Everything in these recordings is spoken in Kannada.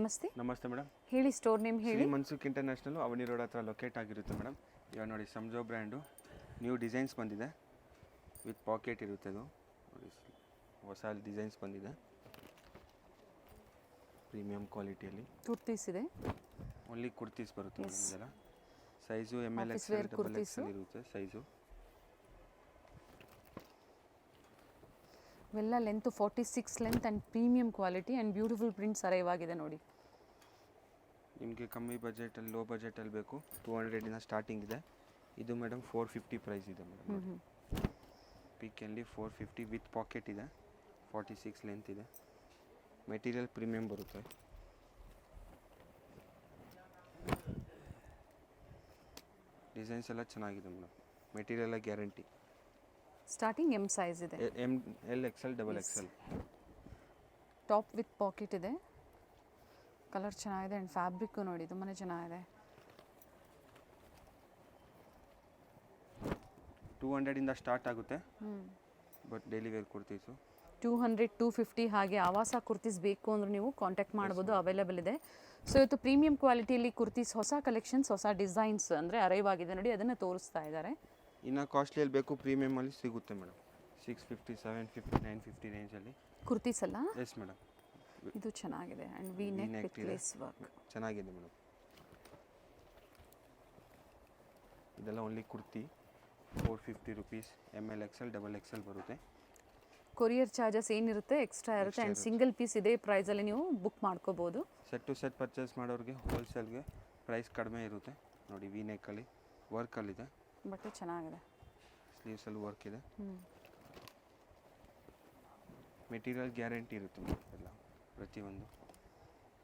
ನಮಸ್ತೆ. ನಮಸ್ತೆ ಮೇಡಮ್. ಹೇಳಿ, ಸ್ಟೋರ್ ನೇಮ್ ಹೇಳಿ. ಶ್ರೀ ಮನ್ಸುಖ್ ಇಂಟರ್ನ್ಯಾಷನಲ್ ಅವನಿ ರೋಡ್ ಹತ್ರ ಲೊಕೇಟ್ ಆಗಿರುತ್ತೆ ಮೇಡಮ್. ಇವಾಗ ನೋಡಿ ಸಂಜೋ ಬ್ರ್ಯಾಂಡು ನ್ಯೂ ಡಿಸೈನ್ಸ್ ಬಂದಿದೆ, ವಿತ್ ಪಾಕೆಟ್ ಇರುತ್ತೆ. ಅದು ನೋಡಿ ಹೊಸ ಡಿಸೈನ್ಸ್ ಬಂದಿದೆ, ಪ್ರೀಮಿಯಂ ಕ್ವಾಲಿಟಿಯಲ್ಲಿ ಕುರ್ತೀಸ್ ಇದೆ. ಓನ್ಲಿ ಕುರ್ತೀಸ್ ಬರುತ್ತೆ ಮೇಡಮ್. ಇದೆಲ್ಲ size ML Office XL wear double kurtis. XL ಇರುತ್ತೆ ಸೈಜು. ಇವೆಲ್ಲ length 46 length and premium quality and beautiful prints arrive ಆಗಿದೆ ನೋಡಿ. ನಿಮಗೆ ಕಮ್ಮಿ ಬಜೆಟಲ್ಲಿ, ಲೋ ಬಜೆಟಲ್ಲಿ ಬೇಕು 200 ಸ್ಟಾರ್ಟಿಂಗ್ ಇದೆ. ಇದು ಮೇಡಮ್ 450 ಪ್ರೈಸ್ ಇದೆ ಮೇಡಮ್. ಪೀಕಲ್ಲಿ 450 ವಿತ್ ಪಾಕೆಟ್ ಇದೆ, 46 ಲೆಂತ್ ಇದೆ. ಮೆಟೀರಿಯಲ್ ಪ್ರೀಮಿಯಂ ಬರುತ್ತೆ. ಡಿಸೈನ್ಸ್ ಎಲ್ಲ ಚೆನ್ನಾಗಿದೆ madam. Material guarantee. Starting M size ಇದೆ. ML XL double XL. Top with pocket ಇದೆ. ಕಲರ್ ಚೆನ್ನಾಗಿದೆ ಆ್ಯಂಡ್ ಫ್ಯಾಬ್ರಿಕ್ಕು ನೋಡಿ ತುಂಬಾ ಚೆನ್ನಾಗಿದೆ. 200 ಸ್ಟಾರ್ಟ್ ಆಗುತ್ತೆ. ಬಟ್ ಡೈಲಿ ವೇರ್ ಕುರ್ತೀಸು 200, 250 ಹಾಗೆ ಆವಾಸ ಕುರ್ತೀಸ್ ಬೇಕು ಅಂದ್ರೆ ನೀವು ಕಾಂಟ್ಯಾಕ್ಟ್ ಮಾಡ್ಬೋದು, ಅವೈಲೇಬಲ್ ಇದೆ. ಸೊ ಇವತ್ತು ಪ್ರೀಮಿಯಂ ಕ್ವಾಲಿಟಿಯಲ್ಲಿ ಕುರ್ತೀಸ್, ಹೊಸ ಕಲೆಕ್ಷನ್ಸ್, ಹೊಸ ಡಿಸೈನ್ಸ್ ಅಂದರೆ ಅರೈವ್ ಆಗಿದೆ ನೋಡಿ, ಅದನ್ನು ತೋರಿಸ್ತಾ ಇದ್ದಾರೆ. ಇನ್ನು ಕಾಸ್ಟ್ಲಿಯಲ್ಲಿ ಬೇಕು ಪ್ರೀಮಿಯಮಲ್ಲಿ ಸಿಗುತ್ತೆ ಮೇಡಮ್. 650, 750, 950 ರೇಂಜಲ್ಲಿ ಕುರ್ತೀಸ್ ಅಲ್ಲ. Yes madam. ಇದು ಚೆನ್ನಾಗಿದೆ and V neck with lace work ಚೆನ್ನಾಗಿದೆ ಮೇಡಮ್. ಇದೆಲ್ಲ only kurti 450 rupees. ML XL double XL ಬರುತ್ತೆ. ಕೊರಿಯರ್ ಚಾರ್ಜಸ್ ಏನಿರುತ್ತೆ ಎಕ್ಸ್ಟ್ರಾ ಇರುತ್ತೆ ಆ್ಯಂಡ್ ಸಿಂಗಲ್ ಪೀಸ್ ಇದೇ ಪ್ರೈಸಲ್ಲಿ ನೀವು ಬುಕ್ ಮಾಡ್ಕೋಬೋದು. ಸೆಟ್ ಟು ಸೆಟ್ ಪರ್ಚೇಸ್ ಮಾಡೋರಿಗೆ ಹೋಲ್ಸೇಲ್ಗೆ ಪ್ರೈಸ್ ಕಡಿಮೆ ಇರುತ್ತೆ ನೋಡಿ. ವಿ ನೆಕ್ಕಲ್ಲಿ ವರ್ಕಲ್ಲಿದೆ, ಬಟ್ಟೆ ಚೆನ್ನಾಗಿದೆ, ಸ್ಲೀವ್ಸಲ್ಲಿ ವರ್ಕ್ ಇದೆ. ಮೆಟೀರಿಯಲ್ ಗ್ಯಾರಂಟಿ ಇರುತ್ತೆ ಎಲ್ಲ ಪ್ರತಿಯೊಂದು.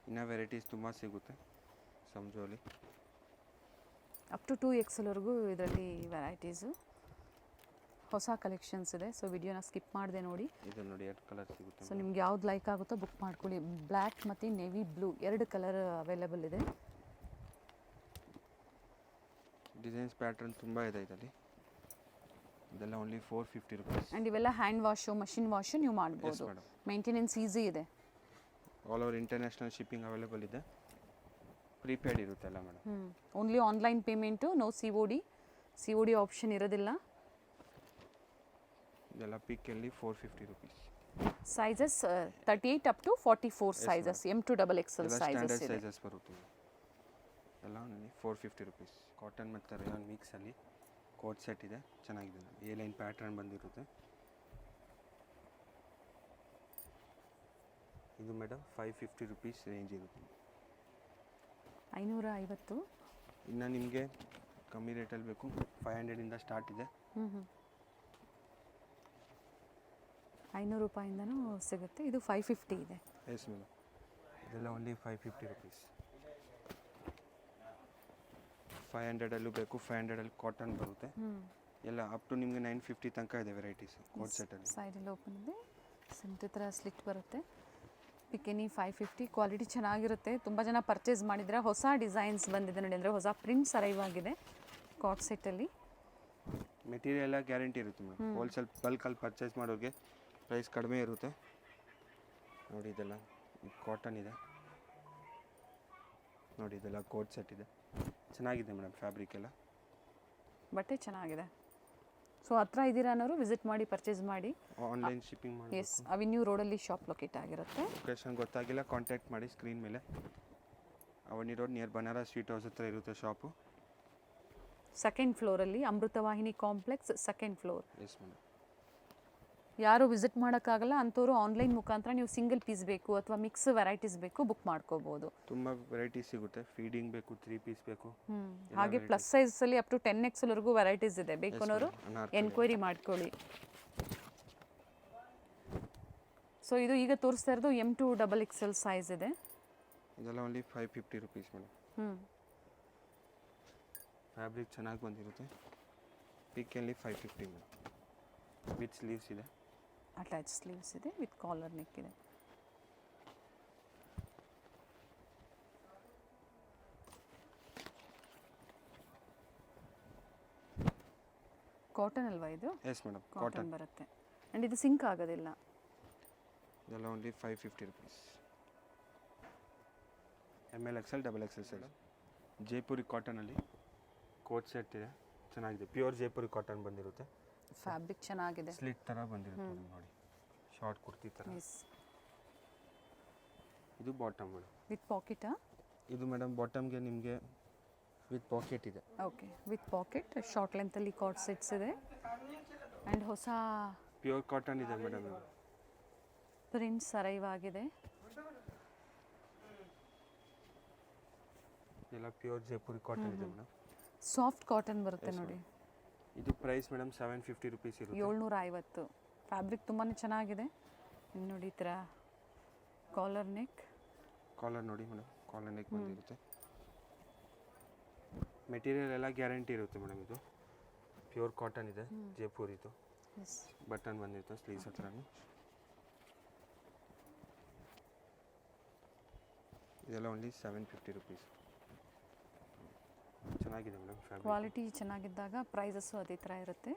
ಇನ್ನು ವೆರೈಟೀಸ್ ತುಂಬ ಸಿಗುತ್ತೆ ಸಂಜೋಲಿ. ಅಪ್ ಟು 2XLವರೆಗೂ ಇದರಲ್ಲಿ ವೆರೈಟೀಸು, ಹೊಸ ಕಲೆಕ್ಷನ್ಸ್ ಇದೆ. ಸೊ ವಿಡಿಯೋನ ಸ್ಕಿಪ್ ಮಾಡಿದೆ ನೋಡಿ. ಇದು ನೋಡಿ 2 ಕಲರ್ ಸಿಗುತ್ತೆ. ಸೊ ನಿಮ್ಗೆ ಯಾವ್ದು ಲೈಕ್ ಆಗುತ್ತೋ ಬುಕ್ ಮಾಡ್ಕೊಳ್ಳಿ. ಬ್ಲ್ಯಾಕ್ ಮತ್ತು ನೇವಿ ಬ್ಲೂ 2 ಕಲರ್ ಅವೈಲೇಬಲ್ ಇದೆ. ಡಿಸೈನ್ಸ್ ಪ್ಯಾಟ್ರನ್ ತುಂಬ ಇದೆ ಇದರಲ್ಲಿ. ಇದೆಲ್ಲ ಓನ್ಲಿ 450 ರುಪೀಸ್. ಆ್ಯಂಡ್ ಇವೆಲ್ಲ ಹ್ಯಾಂಡ್ ವಾಶು, ಮಷಿನ್ ವಾಶು ನೀವು ಮಾಡ್ಬೋದು. ಮೇಂಟೆನೆನ್ಸ್ ಈಸಿ ಇದೆ. All over international shipping available ಇದೆ. ಪ್ರೀಪೇಯ್ಡ್ ಇರುತ್ತೆಲ್ಲ madam. Only online payment, no COD option ಇರೋದಿಲ್ಲ. ಇದೆಲ್ಲ ಪೀಕಲ್ಲಿ 450 rupees. Sizes 38 up to 44 sizes, M to XXL sizes ಇದೆ. ಸೈಜಸ್ ಬರುತ್ತೆ ಎಲ್ಲ. 450 ರುಪೀಸ್. ಕಾಟನ್ ಮತ್ತು ರೇಯಾನ್ ಮಿಕ್ಸಲ್ಲಿ ಕೋಟ್ ಸೆಟ್ ಇದೆ, ಚೆನ್ನಾಗಿದೆ. A ಲೈನ್ ಪ್ಯಾಟ್ರನ್ ಬಂದಿರುತ್ತೆ. ಇದು ಮೇಡಮ್ 550 ರುಪೀಸ್ ರೇಂಜ್ ಇರುತ್ತೆ. 550. ಇನ್ನು ನಿಮಗೆ ಕಮ್ಮಿ ರೇಟಲ್ಲಿ ಬೇಕು 500 ಸ್ಟಾರ್ಟ್ ಇದೆ. 500 ರೂಪಾಯಿಂದನೂ ಸಿಗುತ್ತೆ. ಇದು 550 ಇದೆ. Yes madam. ಇದೆಲ್ಲ ಓನ್ಲಿ 550 ರುಪೀಸ್. 500ಅಲ್ಲೂ ಬೇಕು, 500ಅಲ್ಲಿ ಕಾಟನ್ ಬರುತ್ತೆ ಎಲ್ಲ. ಅಪ್ ಟು ನಿಮಗೆ 950 ತನಕ ಇದೆ ವೆರೈಟೀಸ್ ಕೋಟ್ ಸೆಟ್ಟಲ್ಲಿ. ಸೈಡಲ್ಲಿ ಓಪನ್ ಇದೆ, ಸೆಂಟ್ರ್ ಥರ ಸ್ಲಿಟ್ ಬರುತ್ತೆ. ಪಿಕೆನಿ 550. ಕ್ವಾಲಿಟಿ ಚೆನ್ನಾಗಿರುತ್ತೆ. ತುಂಬ ಜನ ಪರ್ಚೇಸ್ ಮಾಡಿದರೆ ಹೊಸ ಡಿಸೈನ್ಸ್ ಬಂದಿದೆ ನೋಡಿ, ಅಂದರೆ ಹೊಸ ಪ್ರಿಂಟ್ಸ್ ಅರೈವ್ ಆಗಿದೆ ಕಾಟ್ ಸೆಟ್ಟಲ್ಲಿ. ಮೆಟೀರಿಯಲ್ ಎಲ್ಲ ಗ್ಯಾರಂಟಿ ಇರುತ್ತೆ ಮೇಡಮ್. ಹೋಲ್ಸೇಲ್ ಬಲ್ಕಲ್ಲಿ ಪರ್ಚೇಸ್ ಮಾಡೋರಿಗೆ ಪ್ರೈಸ್ ಕಡಿಮೆ ಇರುತ್ತೆ ನೋಡಿ. ಇದೆಲ್ಲ ಕಾಟನ್ ಇದೆ ನೋಡಿ. ಇದೆಲ್ಲ ಕೋಟ್ ಸೆಟ್ ಇದೆ, ಚೆನ್ನಾಗಿದೆ ಮೇಡಮ್. ಫ್ಯಾಬ್ರಿಕ್ ಎಲ್ಲ ಬಟ್ಟೆ ಚೆನ್ನಾಗಿದೆ. ಸೊ ಹತ್ರ ಇದ್ದೀರಾ ಅನ್ನೋರು ವಿಸಿಟ್ ಮಾಡಿ ಪರ್ಚೇಸ್ ಮಾಡಿ. ಆನ್ಲೈನ್ ಶಿಪ್ಪಿಂಗ್ ಮಾಡಿ. ಎಸ್, ಅವೆನ್ಯೂ ರೋಡಲ್ಲಿ ಶಾಪ್ ಲೊಕೇಟ್ ಆಗಿರುತ್ತೆ. ಲೊಕೇಶನ್ ಗೊತ್ತಾಗಿಲ್ಲ ಕಾಂಟ್ಯಾಕ್ಟ್ ಮಾಡಿ ಸ್ಕ್ರೀನ್ ಮೇಲೆ. Avenue Road near Banaras Sweet House ಹತ್ರ ಇರುತ್ತೆ ಶಾಪು. 2nd ಫ್ಲೋರಲ್ಲಿ, Amruthavahini complex 2nd floor. Yes madam. ಯಾರು ವಿಸಿಟ್ ಮಾಡೋಕ್ಕಾಗಲ್ಲ ಅಂಥವ್ರು ಆನ್ಲೈನ್ ಮುಖಾಂತರ ನೀವು ಸಿಂಗಲ್ ಪೀಸ್ ಬೇಕು ಅಥವಾ ಮಿಕ್ಸ್ ವೆರೈಟೀಸ್ ಬೇಕು ಬುಕ್ ಮಾಡ್ಕೋಬೋದು. ತುಂಬ ವೆರೈಟೀಸ್ ಸಿಗುತ್ತೆ. ಫೀಡಿಂಗ್ ಬೇಕು, 3 ಪೀಸ್ ಬೇಕು. ಹಾಗೆ ಪ್ಲಸ್ ಸೈಜಲ್ಲಿ ಅಪ್ ಟು 10XLವರೆಗೂ ವೆರೈಟೀಸ್ ಇದೆ. ಬೇಕು ಅನ್ನೋರು ಎನ್ಕ್ವೈರಿ ಮಾಡ್ಕೊಳ್ಳಿ. ಸೊ ಇದು ಈಗ ತೋರಿಸ್ತಾ ಇರೋದು M to XXL ಸೈಜ್ ಇದೆ. ಇದೆಲ್ಲ ಓನ್ಲಿ 550 ರುಪೀಸ್ ಮೇಡಮ್. ಫ್ಯಾಬ್ರಿಕ್ ಚೆನ್ನಾಗಿ ಬಂದಿರುತ್ತೆ. ಪಿಕ್ಕಲ್ಲಿ 550 ಮೇಡಮ್. ವಿತ್ ಸ್ಲೀವ್ಸ್ ಇದೆ, ಅಟ್ಯಾಚ್ ಸ್ಲೀವ್ಸ್ ಇದೆ, ವಿತ್ ಕಾಲರ್ ನೆಕ್ ಇದೆ. ಕಾಟನ್ ಅಲ್ವಾ ಇದು? ಎಸ್ ಮೇಡಮ್, ಕಾಟನ್ ಬರುತ್ತೆ. ಆ್ಯಂಡ್ ಇದು ಸಿಂಕ್ ಆಗೋದಿಲ್ಲ. ಇದೆಲ್ಲ only 550 rupees. ML XL double XL size. Jaipuri ಕಾಟನಲ್ಲಿ ಕೋಟ್ ಸೆಟ್ ಇದೆ, ಚೆನ್ನಾಗಿದೆ. ಪ್ಯೂರ್ ಜೈಪುರಿ ಕಾಟನ್ ಬಂದಿರುತ್ತೆ. ಫ್ಯಾಬ್ರಿಕ್ ಚೆನ್ನಾಗಿದೆ. ಸ್ಲಿಟ್ ಥರ ಬಂದಿರುತ್ತೆ madam, ನೋಡಿ ಶಾರ್ಟ್ ಕುರ್ತಿ ಥರ. ಎಸ್. ಇದು ಬಾಟಮ್ ಮೇಡಮ್. ವಿತ್ ಪಾಕೆಟಾ? ಇದು ಮೇಡಮ್ ಬಾಟಮ್ಗೆ ನಿಮಗೆ ವಿತ್ ಪಾಕೆಟ್ ಇದೆ. ಓಕೆ, ವಿತ್ ಪಾಕೆಟ್ ಶಾರ್ಟ್ ಲೆಂತಲ್ಲಿ ಕಾರ್ಡ್ ಸೆಟ್ಸ್ ಇದೆ. ಆ್ಯಂಡ್ ಹೊಸ ಪ್ಯೂರ್ ಕಾಟನ್ ಇದೆ ಮೇಡಮ್. ಇದು ಪ್ರಿಂಟ್ಸ್ ಅರೈವ್ ಆಗಿದೆ. ಎಲ್ಲ ಪ್ಯೂರ್ ಜೈಪುರಿ ಕಾಟನ್ ಇದೆ ಮೇಡಮ್. ಸಾಫ್ಟ್ ಕಾಟನ್ ಬರುತ್ತೆ ನೋಡಿ. ಇದು ಪ್ರೈಸ್ ಮೇಡಮ್ 750 ರುಪೀಸ್ ಇರುತ್ತೆ. 750. ಫ್ಯಾಬ್ರಿಕ್ ತುಂಬಾ ಚೆನ್ನಾಗಿದೆ. ಇನ್ನು ನೋಡಿ ಈ ಥರ ಕಾಲರ್ ನೆಕ್. ಕಾಲರ್ ನೋಡಿ ಮೇಡಮ್, ಕಾಲರ್ ನೆಕ್ ಬಂದಿರುತ್ತೆ. ಮೆಟೀರಿಯಲ್ ಎಲ್ಲ ಗ್ಯಾರಂಟಿ ಇರುತ್ತೆ ಮೇಡಮ್. ಇದು ಪ್ಯೂರ್ ಕಾಟನ್ ಇದೆ, ಜೈಪುರ್ ಇದು. ಎಸ್. ಬಟನ್ ಬಂದಿರುತ್ತೆ ಸ್ಲೀವ್ಸ್ ಹತ್ರನೂ. ಇದೆಲ್ಲ ಓನ್ಲಿ 750 ರುಪೀಸ್. ಚೆನ್ನಾಗಿದೆ ಮೇಡಮ್ ಫ್ಯಾಬ್ರಿಕ್. ಕ್ವಾಲಿಟಿ ಚೆನ್ನಾಗಿದ್ದಾಗ ಪ್ರೈಸಸ್ಸು ಅದೇ ಥರ ಇರುತ್ತೆ.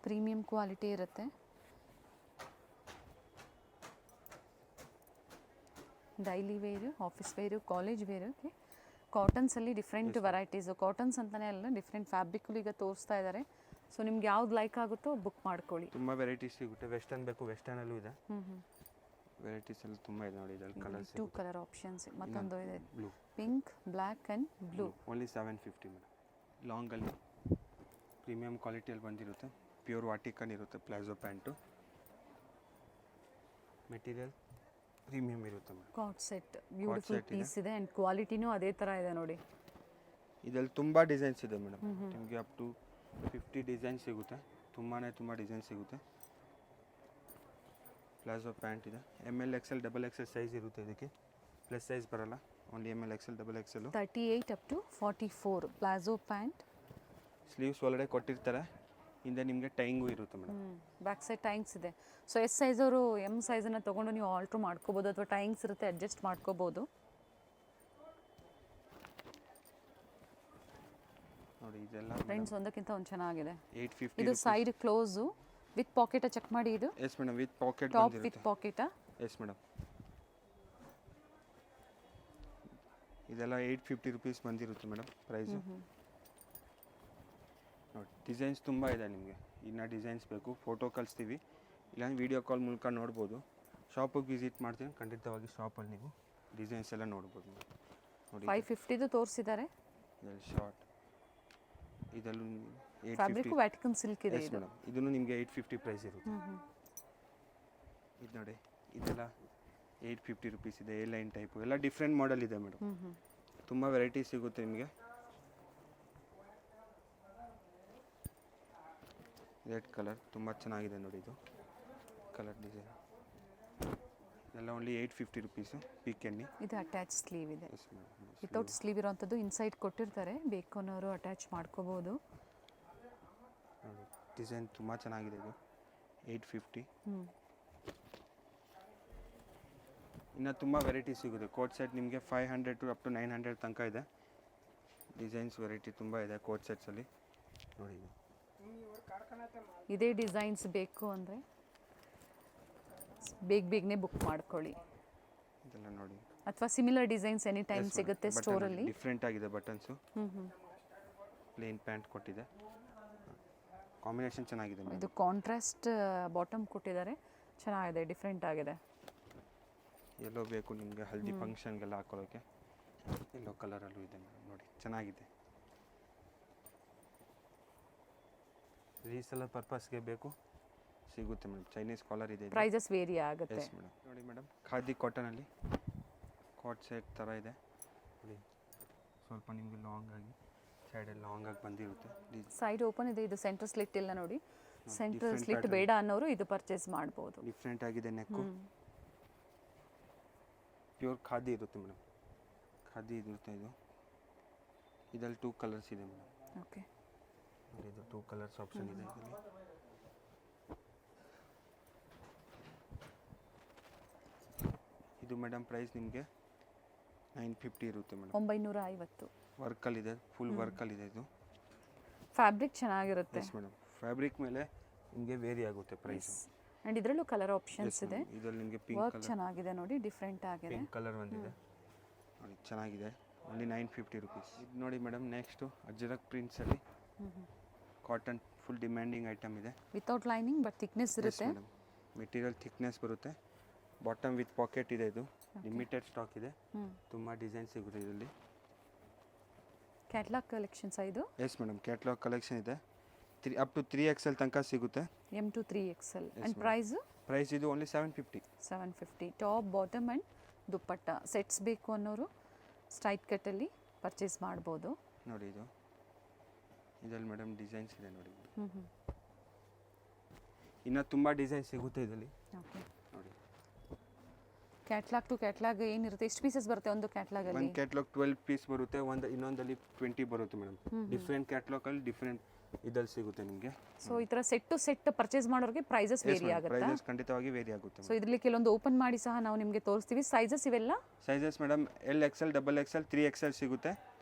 ಪ್ರೀಮಿಯಂ ಕ್ವಾಲಿಟಿ ಇರುತ್ತೆ. Daily wear, office wear, college wear. ಕಾಟನ್ಸಲ್ಲಿ ಡಿಫ್ರೆಂಟ್ ವೆರೈಟೀಸು. ಕಾಟನ್ಸ್ ಅಂತಲೇ ಅಲ್ಲ, ಡಿಫ್ರೆಂಟ್ ಫ್ಯಾಬ್ರಿಕ್ಗಳು ಈಗ ತೋರಿಸ್ತಾ ಇದ್ದಾರೆ. ಸೊ ನಿಮ್ಗೆ ಯಾವ್ದು ಲೈಕ್ ಆಗುತ್ತೋ ಬುಕ್ ಮಾಡ್ಕೊಳ್ಳಿ. ತುಂಬ ವೆರೈಟೀಸ್ ಸಿಗುತ್ತೆ. ವೆಸ್ಟರ್ನ್ ಬೇಕು, ವೆಸ್ಟರ್ನಲ್ಲೂ ಇದೆ. ವೆರೈಟೀಸ್ ಎಲ್ಲ ತುಂಬ ಇದೆ ನೋಡಿ. ಇದರಲ್ಲಿ ಕಲರ್ಸ್ 2 ಕಲರ್ ಆಪ್ಷನ್ಸ್. ಮತ್ತೊಂದು ಇದೆ blue, pink, black and blue. Only 750 madam. ಲಾಂಗಲ್ಲಿ ಪ್ರೀಮಿಯಂ ಕ್ವಾಲಿಟಿಯಲ್ಲಿ ಬಂದಿರುತ್ತೆ. ಪ್ಯೂರ್ ವಾಟಿಕನ್ ಇರುತ್ತೆ. Palazzo pant. ಮೆಟೀರಿಯಲ್ ಪ್ರೀಮಿಯಂ ಇರುತ್ತೆ madam. Co-ord set beautiful piece ಇದೆ ಆ್ಯಂಡ್ ಕ್ವಾಲಿಟಿನೂ ಅದೇ ಥರ ಇದೆ ನೋಡಿ. ಇದರಲ್ಲಿ ತುಂಬ ಡಿಸೈನ್ಸ್ ಇದೆ ಮೇಡಮ್. ನಿಮಗೆ ಅಪ್ ಟು 50 ಡಿಸೈನ್ ಸಿಗುತ್ತೆ. ತುಂಬ ಡಿಸೈನ್ ಸಿಗುತ್ತೆ. ಪ್ಲಾಜೋ ಪ್ಯಾಂಟ್ ಇದೆ. ML XL double XL size ಇರುತ್ತೆ. ಇದಕ್ಕೆ ಪ್ಲಸ್ ಸೈಜ್ ಬರಲ್ಲ. Only ML XL double XL. 38 up to 44 palazzo pant. Sleeves ಒಳಗಡೆ ಕೊಟ್ಟಿರ್ತಾರೆ. ಹಿಂದೆ ನಿಮಗೆ ಟೈಂಗು ಇರುತ್ತೆ ಮೇಡಮ್. ಬ್ಯಾಕ್ ಸೈಡ್ ಟೈಂಗ್ಸ್ ಇದೆ. ಸೊ ಎಸ್ ಸೈಜವರು M ಸೈಜನ್ನು ತೊಗೊಂಡು ನೀವು ಆಲ್ಟ್ರ್ ಮಾಡ್ಕೋಬೋದು, ಅಥವಾ ಟೈಂಗ್ಸ್ ಇರುತ್ತೆ ಅಡ್ಜಸ್ಟ್ ಮಾಡ್ಕೋಬೋದು. ನೋಡಿ ಇದೆಲ್ಲ ಫ್ರೆಂಡ್ಸ್ ಒಂದಕ್ಕಿಂತ ಒಂದು ಚೆನ್ನಾಗಿದೆ. 850. ಇದು side close with pocket. Check ಮಾಡಿ ಇದು. Yes madam, with pocket top ಬಂದಿರುತ್ತೆ. ವಿತ್ ಪಾಕೆಟಾ? Yes madam. ಇದೆಲ್ಲ 850 ರುಪೀಸ್ ಬಂದಿರುತ್ತೆ ಮೇಡಮ್ ಪ್ರೈಸು. ನೋಡಿ ಡಿಸೈನ್ಸ್ ತುಂಬ ಇದೆ. ನಿಮಗೆ ಇನ್ನು ಡಿಸೈನ್ಸ್ ಬೇಕು ಫೋಟೋ ಕಳಿಸ್ತೀವಿ, ಇಲ್ಲ ವೀಡಿಯೋ ಕಾಲ್ ಮೂಲಕ ನೋಡ್ಬೋದು. ಶಾಪಿಗೆ ವಿಸಿಟ್ ಮಾಡ್ತೀನಿ, ಖಂಡಿತವಾಗಿ ಶಾಪಲ್ಲಿ ನೀವು ಡಿಸೈನ್ಸ್ ಎಲ್ಲ ನೋಡ್ಬೋದು. ನೋಡಿ 550 ತೋರಿಸಿದ್ದಾರೆ. ಇದರಲ್ಲಿ ಶಾರ್ಟ್, ಇದರಲ್ಲೂ ಫ್ಯಾಬ್ರಿಕ್ 850. ವ್ಯಾಟಿಕನ್ ಸಿಲ್ಕ್ ಇದೆ ಎಸ್ ಇದು. ಮೇಡಮ್, ಇದನ್ನು ನಿಮಗೆ 850 ಪ್ರೈಸ್ ಇರುತ್ತೆ. ಇದು ನೋಡಿ, ಇದೆಲ್ಲ 850 ರುಪೀಸ್ ಇದೆ. ಎ ಲೈನ್ ಟೈಪು ಎಲ್ಲ ಡಿಫ್ರೆಂಟ್ ಮಾಡೆಲ್ ಇದೆ ಮೇಡಮ್. ತುಂಬ ವೆರೈಟೀಸ್ ಸಿಗುತ್ತೆ ನಿಮಗೆ. ರೆಡ್ ಕಲರ್ ತುಂಬ ಚೆನ್ನಾಗಿದೆ ನೋಡಿ. ಇದು ಕಲರ್ ಡಿಸೈನ್ ಎಲ್ಲ ಓನ್ಲಿ 850 ರುಪೀಸು. ಪೀಕ್ ಎಣ್ಣೆ. ಇದು ಅಟ್ಯಾಚ್ ಸ್ಲೀವ್ ಇದೆ. Yes madam. ವಿತೌಟ್ ಸ್ಲೀವ್ ಇರೋವಂಥದ್ದು ಇನ್ಸೈಡ್ ಕೊಟ್ಟಿರ್ತಾರೆ, ಬೇಕು ಅನ್ನೋರು ಅಟ್ಯಾಚ್ ಮಾಡ್ಕೋಬೋದು. ನೋಡಿ ಡಿಸೈನ್ ತುಂಬ ಚೆನ್ನಾಗಿದೆ. ಇದು 850. ಇನ್ನು ತುಂಬ ವೆರೈಟಿ ಸಿಗುತ್ತೆ. ಕೋಟ್ ಸೆಟ್ ನಿಮಗೆ 500 ಟು ಅಪ್ ಟು 900 ತನಕ ಇದೆ. ಡಿಸೈನ್ಸ್ ವೆರೈಟಿ ತುಂಬ ಇದೆ ಕೋಟ್ ಸೆಟ್ಸಲ್ಲಿ. ನೋಡಿ ಇದೇ ಡಿಸೈನ್ಸ್ ಬೇಕು ಅಂದರೆ ಬೇಗನೆ ಬುಕ್ ಮಾಡ್ಕೊಳ್ಳಿ. ಇದೆಲ್ಲ ನೋಡಿ, ಅಥವಾ ಸಿಮಿಲರ್ ಡಿಸೈನ್ಸ್ ಎನಿ ಟೈಮ್ ಸಿಗುತ್ತೆ ಸ್ಟೋರಲ್ಲಿ. ಡಿಫ್ರೆಂಟ್ ಆಗಿದೆ ಬಟನ್ಸು. ಪ್ಲೇನ್ ಪ್ಯಾಂಟ್ ಕೊಟ್ಟಿದೆ. ಕಾಂಬಿನೇಷನ್ ಚೆನ್ನಾಗಿದೆ. ಇದು ಕಾಂಟ್ರಾಸ್ಟ್ ಬಾಟಮ್ ಕೊಟ್ಟಿದ್ದಾರೆ, ಚೆನ್ನಾಗಿದೆ, ಡಿಫ್ರೆಂಟ್ ಆಗಿದೆ. ಎಲ್ಲೋ ಬೇಕು ನಿಮಗೆ ಹಲ್ದಿ ಫಂಕ್ಷನ್ಗೆಲ್ಲ ಹಾಕೊಳ್ಳೋಕ್ಕೆ. ಎಲ್ಲೋ ಕಲರಲ್ಲೂ ಇದೆ ಮೇಡಮ್, ನೋಡಿ ಚೆನ್ನಾಗಿದೆ. ರೀಸೆಲ್ಲರ್ ಪರ್ಪಸ್ಗೆ ಬೇಕು ಸಿಗುತ್ತೆ ಮೇಡಮ್. ಚೈನೀಸ್ ಕಾಲರ್ ಇದೆ. ಪ್ರೈಸಸ್ ವೇರಿ ಆಗುತ್ತೆ. Yes madam. ನೋಡಿ ಮೇಡಮ್, ಖಾದಿ ಕಾಟನಲ್ಲಿ ಕಾಟ್ ಸೆಟ್ ಥರ ಇದೆ ನೋಡಿ. ಸ್ವಲ್ಪ ನಿಮಗೆ ಲಾಂಗ್ ಆಗಿ ಸೈಡಲ್ಲಿ ಲಾಂಗ್ ಆಗಿ ಬಂದಿರುತ್ತೆ. ಸೈಡ್ ಓಪನ್ ಇದೆ. ಇದು ಸೆಂಟರ್ ಸ್ಲಿಟ್ ಇಲ್ಲ ನೋಡಿ. ಸೆಂಟರ್ ಸ್ಲಿಟ್ ಬೇಡ ಅನ್ನೋರು ಇದು ಪರ್ಚೇಸ್ ಮಾಡ್ಬೋದು. ಡಿಫ್ರೆಂಟ್ ಆಗಿದೆ ನೆಕ್ಕು. ಪ್ಯೂರ್ ಖಾದಿ ಇರುತ್ತೆ ಮೇಡಮ್. ಖಾದಿ ಇರುತ್ತೆ ಇದು. ಇದರಲ್ಲಿ 2 ಕಲರ್ಸ್ ಇದೆ ಮೇಡಮ್. ಓಕೆ, ಇದು 2 ಕಲರ್ಸ್ ಆಪ್ಷನ್ ಇದೆ ಇದರಲ್ಲಿ. ಇದು ಮೇಡಮ್ ಪ್ರೈಸ್ ನಿಮಗೆ 950 ಇರುತ್ತೆ ಮೇಡಮ್. 950. ವರ್ಕಲ್ಲಿದೆ, ಫುಲ್ ವರ್ಕಲ್ಲಿದೆ. ಇದು ಫ್ಯಾಬ್ರಿಕ್ ಚೆನ್ನಾಗಿರುತ್ತೆ. Yes madam. ಫ್ಯಾಬ್ರಿಕ್ ಮೇಲೆ ನಿಮಗೆ ವೇರಿ ಆಗುತ್ತೆ ಪ್ರೈಸ್. ಆ್ಯಂಡ್ ಇದರಲ್ಲೂ ಕಲರ್ ಆಪ್ಷನ್ಸ್ ಇದೆ. ಇದರಲ್ಲಿ ನಿಮಗೆ ಪಿಂಕ್ ವರ್ಕ್ ಕಲರ್, ಚೆನ್ನಾಗಿದೆ ನೋಡಿ, ಡಿಫ್ರೆಂಟ್ ಆಗಿದೆ. ಪಿಂಕ್ ಕಲರ್ ಬಂದಿದೆ. ನೋಡಿ ಚೆನ್ನಾಗಿದೆ, ಓನ್ಲಿ 950 ರುಪೀಸ್. ಇದು ನೋಡಿ ಮೇಡಮ್, ನೆಕ್ಸ್ಟು ಅಜ್ರಕ್ ಪ್ರಿಂಟ್ಸಲ್ಲಿ ಕಾಟನ್ ಫುಲ್ ಡಿಮ್ಯಾಂಡಿಂಗ್ ಐಟಮ್ ಇದೆ. ವಿತೌಟ್ ಲೈನಿಂಗ್ ಬಟ್ ಥಿಕ್ನೆಸ್ ಇರುತ್ತೆ. ಮೇಡಮ್ ಮೆಟೀರಿಯಲ್ ಥಿಕ್ನೆಸ್ ಬರುತ್ತೆ, ಬಾಟಮ್ ವಿತ್ ಪಾಕೆಟ್ ಇದೆ. ಇದು ಲಿಮಿಟೆಡ್ ಸ್ಟಾಕ್ ಇದೆ, ತುಂಬ ಡಿಸೈನ್ ಸಿಗುತ್ತೆ ಇದರಲ್ಲಿ. ಕ್ಯಾಟ್ಲಾಗ್ ಕಲೆಕ್ಷನ್ಸ್ ಇದು? ಎಸ್ ಮೇಡಮ್, ಕ್ಯಾಟ್ಲಾಗ್ ಕಲೆಕ್ಷನ್ ಇದೆ. ಅಪ್ ಟು 3XL ತನಕ ಸಿಗುತ್ತೆ. M to 3XL. And price? Price ಇದು only 750. 750. Top bottom and dupatta sets ಬೇಕು ಅನ್ನೋರು ಸ್ಟ್ರೈಟ್ ಕಟ್ಟಲ್ಲಿ ಪರ್ಚೇಸ್ ಮಾಡ್ಬೋದು. ನೋಡಿ ಇದು ಇದರಲ್ಲಿ ಮೇಡಮ್ ಡಿಸೈನ್ಸ್ ಇದೆ ನೋಡಿ. ಇನ್ನು ತುಂಬ ಡಿಸೈನ್ ಸಿಗುತ್ತೆ ಇದರಲ್ಲಿ. ಓಕೆ, ನೋಡಿ ಕ್ಯಾಟ್ಲಾಗ್ ಟು ಕ್ಯಾಟ್ಲಾಗ್ ಏನಿರುತ್ತೆ? ಎಷ್ಟು ಪೀಸಸ್ ಬರುತ್ತೆ ಒಂದು ಕ್ಯಾಟ್ಲಾಗಲ್ಲಿ? ಒಂದು ಕ್ಯಾಟ್ಲಾಗ್ 12 ಪೀಸ್ ಬರುತ್ತೆ, ಇನ್ನೊಂದಲ್ಲಿ 20 ಬರುತ್ತೆ ಮೇಡಮ್. ಡಿಫ್ರೆಂಟ್ ಕ್ಯಾಟ್ಲಾಗಲ್ಲಿ ಡಿಫ್ರೆಂಟ್ ಇದಲ್ಲಿ ಸಿಗುತ್ತೆ ನಿಮಗೆ. ಸೊ ಈ ಥರ ಸೆಟ್ ಟು ಸೆಟ್ ಪರ್ಚೇಸ್ ಮಾಡೋರಿಗೆ ಪ್ರೈಸಸ್ ವೇರಿ ಆಗುತ್ತೆ? ಪ್ರೈಸಸ್ ಖಂಡಿತವಾಗಿ ವೇರಿ ಆಗುತ್ತೆ. ಸೊ ಇದರಲ್ಲಿ ಕೆಲವೊಂದು ಓಪನ್ ಮಾಡಿ ಸಹ ನಾವು ನಿಮಗೆ ತೋರಿಸ್ತೀವಿ. ಸೈಜಸ್ ಇವೆಲ್ಲ? Sizes madam LXL, XXL, 3XL ಸಿಗುತ್ತೆ.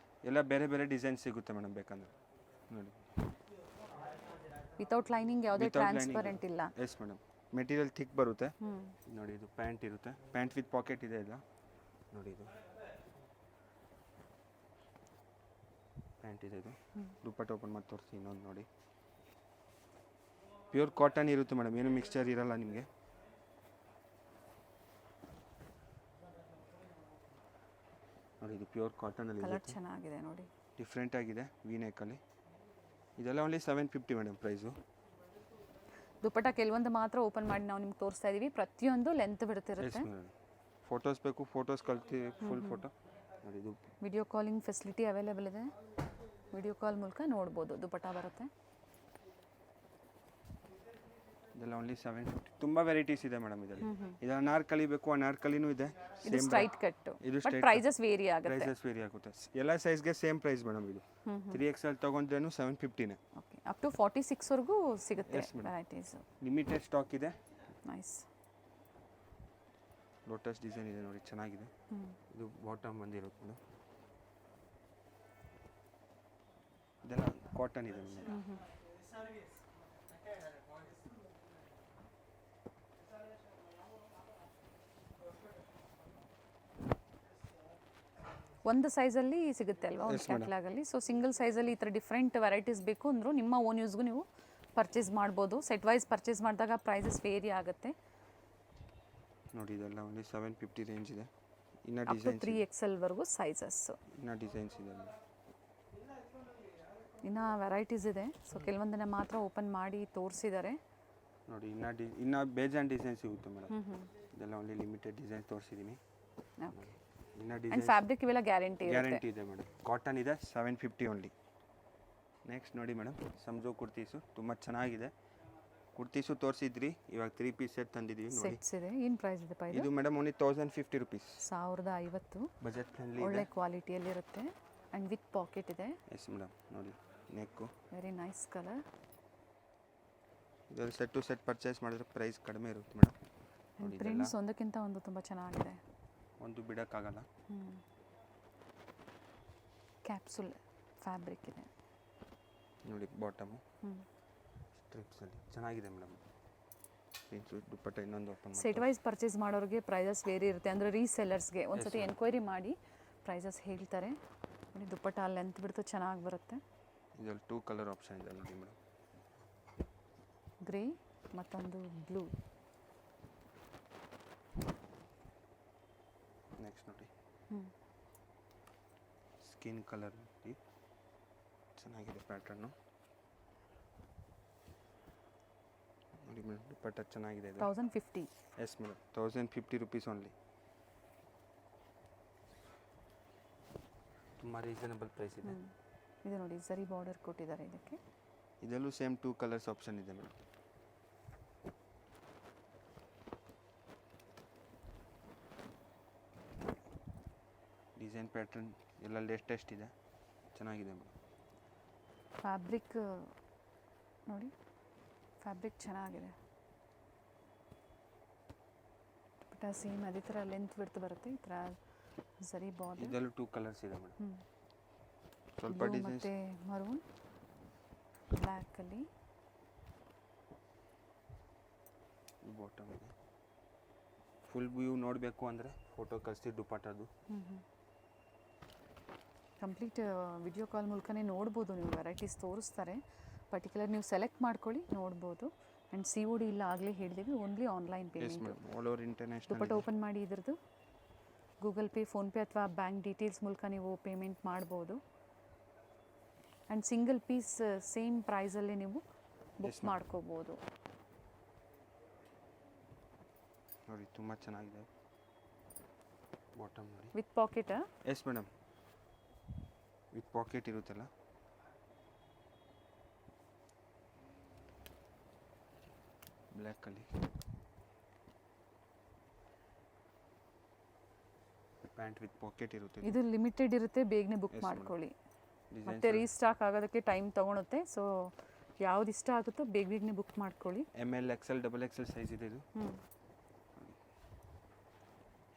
ಎಲ್ಲ ಬೇರೆ ಬೇರೆ ಡಿಸೈನ್ ಸಿಗುತ್ತೆ ಮೇಡಮ್ ಬೇಕಂದ್ರೆ. ನೋಡಿ ವಿತೌಟ್ ಲೈನಿಂಗ್, ಯಾವುದೇ ಟ್ರಾನ್ಸ್ಪರೆಂಟ್ ಇಲ್ಲ. ಎಸ್ ಮೇಡಮ್, ಮೆಟೀರಿಯಲ್ ಥಿಕ್ ಬರುತ್ತೆ. ನೋಡಿ ಇದು ಪ್ಯಾಂಟ್ ಇರುತ್ತೆ, ಪ್ಯಾಂಟ್ ವಿತ್ ಪಾಕೆಟ್ ಇದೆ. ಇದು ನೋಡಿ, ಇದು ಪ್ಯಾಂಟ್ ಇದೆ. ಇದು ದುಪ್ಪಟ್ಟ ಓಪನ್ ಮಾಡಿ ತೋರಿಸಿ. ಇನ್ನೊಂದು ನೋಡಿ, ಪ್ಯೂರ್ ಕಾಟನ್ ಇರುತ್ತೆ ಮೇಡಮ್, ಏನು ಮಿಕ್ಸ್ಚರ್ ಇರಲ್ಲ ನಿಮಗೆ. ನೋಡಿ ಇದು ಪ್ಯೂರ್ ಕಾಟನಲ್ಲಿ ಕಲರ್ ಚೆನ್ನಾಗಿದೆ ನೋಡಿ, ಡಿಫ್ರೆಂಟ್ ಆಗಿದೆ ವಿ ನೆಕ್ಕಲ್ಲಿ. ಇದೆಲ್ಲ ಓನ್ಲಿ 750 ಮೇಡಮ್ ಪ್ರೈಸು. ದುಪ್ಪಟ್ಟ ಕೆಲವೊಂದು ಮಾತ್ರ ಓಪನ್ ಮಾಡಿ ನಾವು ನಿಮ್ಗೆ ತೋರಿಸ್ತಾ ಇದೀವಿ. ಪ್ರತಿಯೊಂದು ಲೆಂತ್ ಬಿಡ್ತಿರುತ್ತೆ. ಫೋಟೋಸ್ ಬೇಕು, ಫೋಟೋಸ್ ಕಳ್ತೀವಿ, ಫುಲ್ ಫೋಟೋ. ನೋಡಿ ಇದು ವಿಡಿಯೋ ಕಾಲಿಂಗ್ ಫೆಸಿಲಿಟಿ ಅವೈಲೇಬಲ್ ಇದೆ. ವಿಡಿಯೋ ಕಾಲ್ ಮೂಲಕ ನೋಡ್ಬೋದು. ದುಪ್ಪಟ್ಟ ಬರುತ್ತೆ. ಇದೆಲ್ಲ ಓನ್ಲಿ 750. ತುಂಬ ವೆರೈಟೀಸ್ ಇದೆ ಮೇಡಮ್ ಇದರಲ್ಲಿ. ಇದು ಅನಾರ್ಕಲಿ ಬೇಕು, ಅನಾರ್ಕಲಿನೂ ಇದೆ. ಇದು straight cut, but prices vary ಆಗುತ್ತೆ. ಪ್ರೈಸಸ್ ವೇರಿ ಆಗುತ್ತೆ. ಎಲ್ಲ ಸೈಜ್ಗೆ ಸೇಮ್ ಪ್ರೈಸ್ ಮೇಡಮ್. ಇದು 3XL ತಗೊಂಡ್ರೇನು 750ನೇ. ಓಕೆ, ಅಪ್ ಟು 46 ವರೆಗೂ ಸಿಗುತ್ತೆ ವೆರೈಟೀಸ್. ಲಿಮಿಟೆಡ್ ಸ್ಟಾಕ್ ಇದೆ. ನೈಸ್. ಲೋಟಸ್ ಡಿಸೈನ್ ಇದೆ ನೋಡಿ, ಚೆನ್ನಾಗಿದೆ. ಇದು ಬಾಟಮ್ ಬಂದಿರುತ್ತೆ ಮೇಡಮ್. ಇದೆಲ್ಲ ಕಾಟನ್ ಇದೆ ಮೇಡಮ್. ಒಂದು ಸೈಜಲ್ಲಿ ಸಿಗುತ್ತೆ ಅಲ್ವಾ ಒಂದು ಕ್ಯಾಟ್ಲಾಗಲ್ಲಿ? ಸೊ ಸಿಂಗಲ್ ಸೈಜಲ್ಲಿ ಈ ಥರ ಡಿಫ್ರೆಂಟ್ ವೆರೈಟೀಸ್ ಬೇಕು ಅಂದರೂ ನಿಮ್ಮ ಓನ್ ಯೂಸ್ಗೂ ನೀವು ಪರ್ಚೇಸ್ ಮಾಡ್ಬೋದು. ಸೆಟ್ ವೈಸ್ ಪರ್ಚೇಸ್ ಮಾಡಿದಾಗ ಪ್ರೈಸಸ್ ವೇರಿ ಆಗುತ್ತೆ. ನೋಡಿ ಇದೆಲ್ಲ ಒಂದು 750 ರೇಂಜ್ ಇದೆ. ಇನ್ನು ಅಪ್ ಟು 3XL ವರೆಗೂ ಸೈಜಸ್. ಇನ್ನು ಡಿಸೈನ್ಸ್ ಇದೆ, ಇನ್ನು ವೆರೈಟೀಸ್ ಇದೆ. ಸೊ ಕೆಲವೊಂದನ್ನ ಮಾತ್ರ ಓಪನ್ ಮಾಡಿ ತೋರಿಸಿದ್ದಾರೆ ನೋಡಿ. ಇನ್ನು ಬೇಜಾನ್ ಡಿಸೈನ್ ಸಿಗುತ್ತೆ ಮೇಡಮ್. ಇದೆಲ್ಲ ಓನ್ಲಿ ಲಿಮಿಟೆಡ್ ಡಿಸೈನ್ ತೋರಿಸಿದ್ದೀನಿ. ಓಕೆ, ಆ್ಯಂಡ್ ಫ್ಯಾಬ್ರಿಕ್ ಇವೆಲ್ಲ ಗ್ಯಾರಂಟಿ ಇದೆ ಮೇಡಮ್. ಕಾಟನ್ ಇದೆ, 750 ಓನ್ಲಿ. ನೆಕ್ಸ್ಟ್ ನೋಡಿ ಮೇಡಮ್, ಸಂಜೋ ಕುರ್ತೀಸು ತುಂಬ ಚೆನ್ನಾಗಿದೆ. ಕುರ್ತೀಸು ತೋರಿಸಿದ್ರಿ, ಇವಾಗ 3 ಪೀಸ್ ಸೆಟ್ ತಂದಿದ್ದೀವಿ ನೋಡಿ. ಸೆಟ್ಸ್ ಇದೆ. ಏನು ಪ್ರೈಸ್ ಇದೆ ಪಾ ಇದು madam only 1050 rupees. 1050. Budget friendly, ಒಳ್ಳೆ ಕ್ವಾಲಿಟಿಯಲ್ಲಿರುತ್ತೆ ಆ್ಯಂಡ್ ವಿತ್ ಪಾಕೆಟ್ ಇದೆ. Yes madam. ನೋಡಿ ನೆಕ್ಕು ವೆರಿ ನೈಸ್ ಕಲರ್. ಇದರಲ್ಲಿ ಸೆಟ್ ಟು ಸೆಟ್ ಪರ್ಚೇಸ್ ಮಾಡಿದ್ರೆ ಪ್ರೈಸ್ ಕಡಿಮೆ ಇರುತ್ತೆ ಮೇಡಮ್. ಪ್ರಿಂಟ್ಸ್ ಒಂದಕ್ಕಿಂತ ಒಂದು ತುಂಬ ಚೆನ್ನಾಗಿದೆ, ಒಂದು ಬಿಡೋಕ್ಕಾಗಲ್ಲ. ಕ್ಯಾಪ್ಸುಲ್ ಫ್ಯಾಬ್ರಿಕ್ ಇದೆ ನೋಡಿ. ಬಾಟಮು ಸ್ಟ್ರಿಪ್ಸಲ್ಲಿ ಚೆನ್ನಾಗಿದೆ ಮೇಡಮ್. ಪ್ರಿಂಟ್ಸು ದುಪ್ಪಟ್ಟ ಇನ್ನೊಂದು ಓಪನ್. ಸೆಟ್ ವೈಸ್ ಪರ್ಚೇಸ್ ಮಾಡೋರಿಗೆ ಪ್ರೈಸಸ್ ವೇರಿ ಇರುತ್ತೆ. ಅಂದರೆ ರೀಸೆಲ್ಲರ್ಸ್ಗೆ ಒಂದ್ಸತಿ ಎನ್ಕ್ವೈರಿ ಮಾಡಿ ಪ್ರೈಸಸ್ ಹೇಳ್ತಾರೆ. ನೋಡಿ ದುಪ್ಪಟ್ಟ ಲೆಂತ್ ಬಿಡ್ತು ಚೆನ್ನಾಗಿ ಬರುತ್ತೆ. ಇದರಲ್ಲಿ 2 ಕಲರ್ ಆಪ್ಷನ್ ಇದೆ ನೋಡಿ ಮೇಡಮ್. ಗ್ರೇ ಮತ್ತೊಂದು ಬ್ಲೂ. ನೆಕ್ಸ್ಟ್ ನೋಡಿ ಸ್ಕಿನ್ ಕಲರ್ ಚೆನ್ನಾಗಿದೆ ಪ್ಯಾಟರ್ನು. ನೋಡಿ ಮೇಡಮ್, ದುಪ್ಪಟ್ಟ ಚೆನ್ನಾಗಿದೆ. 1050. Yes madam, 1050 rupees only. ತುಂಬ ರೀಸನಬಲ್ ಪ್ರೈಸ್ ಇದೆ. ಇದು ನೋಡಿ ಸರಿ ಬಾರ್ಡರ್ ಕೊಟ್ಟಿದ್ದಾರೆ ಇದಕ್ಕೆ. ಇದರಲ್ಲೂ ಸೇಮ್ 2 ಕಲರ್ಸ್ ಆಪ್ಷನ್ ಇದೆ ಮೇಡಮ್. ಡಿಸೈನ್ ಪ್ಯಾಟರ್ನ್ ಎಲ್ಲ ಲೇಟೆಸ್ಟ್ ಇದೆ, ಚೆನ್ನಾಗಿದೆ ಮೇಡಮ್. ಫ್ಯಾಬ್ರಿಕ್ ನೋಡಿ, ಫ್ಯಾಬ್ರಿಕ್ ಚೆನ್ನಾಗಿದೆ. ಬಟ್ ಸೇಮ್ ಅದೇ ಥರ ಲೆಂತ್ ಬಿಡ್ತು ಬರುತ್ತೆ. ಈ ಥರ ಸರಿ ಬಾರ್ಡರ್. ಇದರಲ್ಲೂ 2 ಕಲರ್ಸ್ ಇದೆ ಮೇಡಮ್. ಸ್ವಲ್ಪ ಡಿಸೈನ್ಸ್ ಮತ್ತೆ ಮರೂನ್ ಬ್ಲ್ಯಾಕಲ್ಲಿ ಬಾಟಮ್ ಇದೆ. ಫುಲ್ ವ್ಯೂ ನೋಡಬೇಕು ಅಂದರೆ ಫೋಟೋ ಕಳಿಸ್ತೀವಿ ದುಪ್ಪಟ್ಟದು. ಕಂಪ್ಲೀಟ್ ವಿಡಿಯೋ ಕಾಲ್ ಮೂಲಕನೇ ನೋಡ್ಬೋದು, ನೀವು ವೆರೈಟೀಸ್ ತೋರಿಸ್ತಾರೆ. ಪರ್ಟಿಕ್ಯುಲರ್ ನೀವು ಸೆಲೆಕ್ಟ್ ಮಾಡ್ಕೊಳ್ಳಿ, ನೋಡ್ಬೋದು. ಆ್ಯಂಡ್ ಸಿ ಒ ಡಿ ಇಲ್ಲ, ಆಗಲೇ ಹೇಳಿದ್ದೀವಿ, only online yes payment. Madam, all over international. Dupatta open ಮಾಡಿ ಇದ್ರದ್ದು ಗೂಗಲ್ ಪೇ, ಫೋನ್ಪೇ ಅಥವಾ ಬ್ಯಾಂಕ್ ಡೀಟೇಲ್ಸ್ ಮೂಲಕ ನೀವು ಪೇಮೆಂಟ್ ಮಾಡ್ಬೋದು. ಆ್ಯಂಡ್ ಸಿಂಗಲ್ ಪೀಸ್ ಸೇಮ್ ಪ್ರೈಸಲ್ಲಿ ನೀವು ಬುಕ್ ಮಾಡ್ಕೋಬೋದು. ನೋಡಿ ತುಂಬ ಚೆನ್ನಾಗಿದೆ. ಬಾಟಮ್ ನೋಡಿ ವಿತ್ ಪಾಕೆಟಾ? ಎಸ್ ಮೇಡಮ್, ವಿತ್ ಪಾಕೆಟ್ ಇರುತ್ತಲ್ಲ. ಬ್ಲ್ಯಾಕಲ್ಲಿ ಪ್ಯಾಂಟ್ ವಿತ್ ಪಾಕೆಟ್ ಇರುತ್ತೆ. ಇದು ಲಿಮಿಟೆಡ್ ಇರುತ್ತೆ, ಬೇಗನೆ ಬುಕ್ Yes, ಮಾಡ್ಕೊಳ್ಳಿ. Designs ಮತ್ತೆ ರೀಸ್ಟಾಕ್ ಆಗೋದಕ್ಕೆ ಟೈಮ್ ತೊಗೊಳುತ್ತೆ. ಸೊ ಯಾವ್ದು ಇಷ್ಟ ಆಗುತ್ತೋ ಬೇಗನೆ ಬುಕ್ ಮಾಡ್ಕೊಳ್ಳಿ. ML XL XXL ಸೈಜ್ ಇದೆ ಇದು.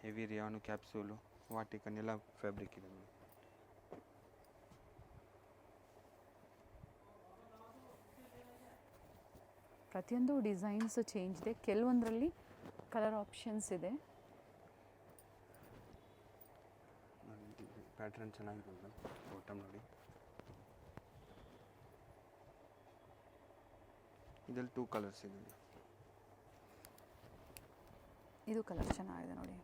ಹೆವಿ ರಿಯಾನು, ಕ್ಯಾಪ್ಸೂಲು, ವಾಟಿಕನ್ ಎಲ್ಲ ಫ್ಯಾಬ್ರಿಕ್ ಇದೆ ಮೇಡಮ್. ಪ್ರತಿಯೊಂದು ಡಿಸೈನ್ಸ್ ಚೇಂಜ್ ಇದೆ, ಕೆಲವೊಂದರಲ್ಲಿ ಕಲರ್ ಆಪ್ಷನ್ಸ್ ಇದೆ. ಪ್ಯಾಟ್ರನ್ ಚೆನ್ನಾಗಿದೆ ಮೇಡಮ್. ಬಾಟಮ್ ನೋಡಿ, ಇದರಲ್ಲಿ 2 ಕಲರ್ಸ್ ಇದೆ. ಇದು ಕಲರ್ ಚೆನ್ನಾಗಿದೆ ನೋಡಿ.